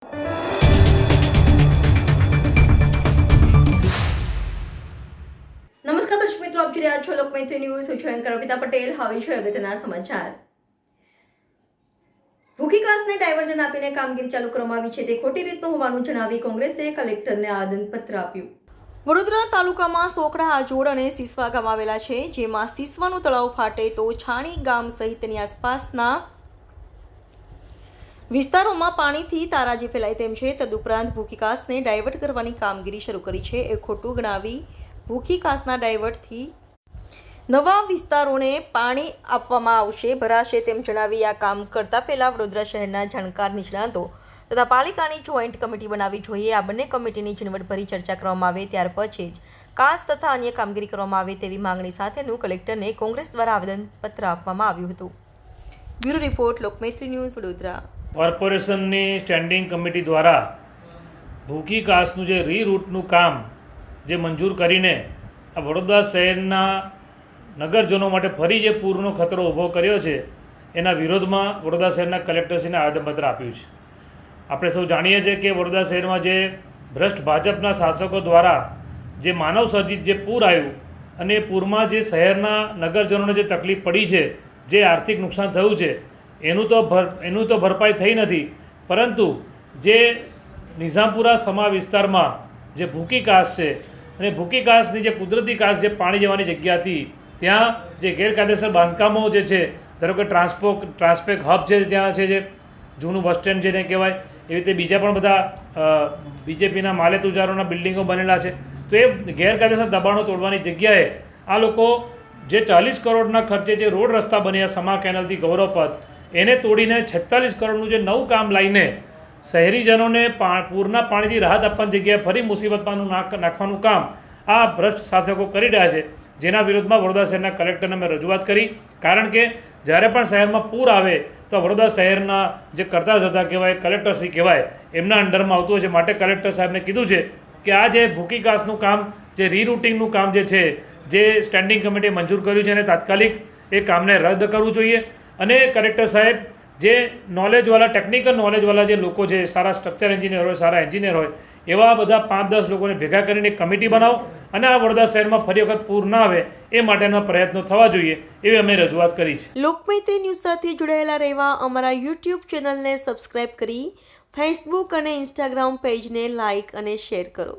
નમસ્કાર દર્શક મિત્રો, આપ જોઈ રહ્યા છો લોકમૈત્રી ન્યૂઝ. હું છું એન્કર અર્પિતા પટેલ. હવે છે અગત્યના સમાચાર. ભૂખી ઘાસને ડાયવર્ઝન આપીને કામગીરી ચાલુ કરવામાં આવી છે તે ખોટી રીતનું હોવાનું જણાવી કોંગ્રેસે કલેક્ટરને આવેદનપત્ર આપ્યું. વડોદરા તાલુકામાં સોકડા, આજોડ અને સિસવા ગામ આવેલા છે, જેમાં સિસવાનું તળાવ ફાટે તો છાણી ગામ સહિતની આસપાસના વિસ્તારોમાં પાણીથી તારાજી ફેલાય તેમ છે. તદુપરાંત ભૂખી ઘાસને ડાયવર્ટ કરવાની કામગીરી શરૂ કરી છે એ ખોટું ગણાવી ભૂખી ઘાસના ડાયવર્ટથી નવા વિસ્તારોને પાણી આપવામાં આવશે, ભરાશે તેમ જણાવી આ કામ કરતા પહેલા વડોદરા શહેરના જાણકાર નિષ્ણાતો તથા પાલિકાની જોઈન્ટ કમિટી બનાવવી જોઈએ. આ બંને કમિટીની ઝીણવટભરી ચર્ચા કરવામાં આવે ત્યાર પછી જ ઘાસ તથા અન્ય કામગીરી કરવામાં આવે તેવી માંગણી સાથેનું કલેક્ટરને કોંગ્રેસ દ્વારા આવેદનપત્ર આપવામાં આવ્યું હતું. Bureau report, Lokmaitri news, Vadodara. કોર્પોરેશનની સ્ટેન્ડિંગ કમિટી દ્વારા ભૂખી ઘાસનું જે રીરૂટનું કામ જે મંજૂર કરીને આ વડોદરા શહેરના નગરજનો માટે ફરી જે પૂરનો ખતરો ઊભો કર્યો છે એના વિરોધમાં વડોદરા શહેરના કલેક્ટરશ્રીને આવેદનપત્ર આપ્યું છે. આપણે સૌ જાણીએ છીએ કે વડોદરા શહેરમાં જે ભ્રષ્ટ ભાજપના શાસકો દ્વારા જે માનવ સર્જિત જે પૂર આવ્યું અને એ પૂરમાં જે શહેરના નગરજનોને જે તકલીફ પડી છે, જે આર્થિક નુકસાન થયું છે, એનું તો ભરપાઈ થઈ નથી. પરંતુ જે નિઝામપુરા સમા વિસ્તારમાં જે ભૂખી ઘાસ છે અને ભૂખી ઘાસની જે કુદરતી ઘાસ જે પાણી જવાની જગ્યા હતી ત્યાં જે ગેરકાયદેસર બાંધકામો જે છે, ધારો કે ટ્રાન્સપેક હબ છે, ત્યાં છે જે જૂનું બસ સ્ટેન્ડ જેને કહેવાય, એવી રીતે બીજા પણ બધા બીજેપીના માલેતુજારોના બિલ્ડિંગો બનેલા છે. તો એ ગેરકાયદેસર દબાણો તોડવાની જગ્યાએ આ લોકો જે 40 કરોડના ખર્ચે જે રોડ રસ્તા બન્યા સમા કેનલથી ગૌરવપથ, એને તોડીને 46 કરોડનું જે નવું કામ લાવીને શહેરીજનોને પૂરના પાણીથી રાહત આપવાની જગ્યાએ ફરી મુસીબતમાં નાખવાનું કામ આ ભ્રષ્ટ શાસકો કરી રહ્યા છે, જેના વિરોધમાં વડોદરા શહેરના કલેક્ટરને અમે રજૂઆત કરી. કારણ કે જ્યારે પણ શહેરમાં પૂર આવે તો વડોદરા શહેરના જે કરતા ધતા કહેવાય, કલેક્ટરશ્રી કહેવાય, એમના અંડરમાં આવતું હોય છે. માટે કલેક્ટર સાહેબને કીધું છે કે આ જે ભૂખી ઘાસનું કામ, જે રીરૂટિંગનું કામ જે છે, જે સ્ટેન્ડિંગ કમિટીએ મંજૂર કર્યું છે, એને તાત્કાલિક એ કામને રદ કરવું જોઈએ. અને કલેક્ટર સાહેબ જે નોલેજવાળા, ટેકનિકલ નોલેજવાળા જે લોકો છે, સારા સ્ટ્રક્ચર એન્જિનિયર હોય, સારા એન્જિનિયર હોય, એવા બધા 5-10 લોકોને ભેગા કરીને કમિટી બનાવો અને આ વડોદરા શહેરમાં ફરી વખત પૂર ના આવે એ માટેના પ્રયત્નો થવા જોઈએ એવી અમે રજૂઆત કરી છે. લોકમૈત્રી ન્યૂઝ સાથે જોડાયેલા રહેવા અમારા યુટ્યુબ ચેનલને સબસ્ક્રાઇબ કરી ફેસબુક અને ઇન્સ્ટાગ્રામ પેજને લાઇક અને શેર કરો.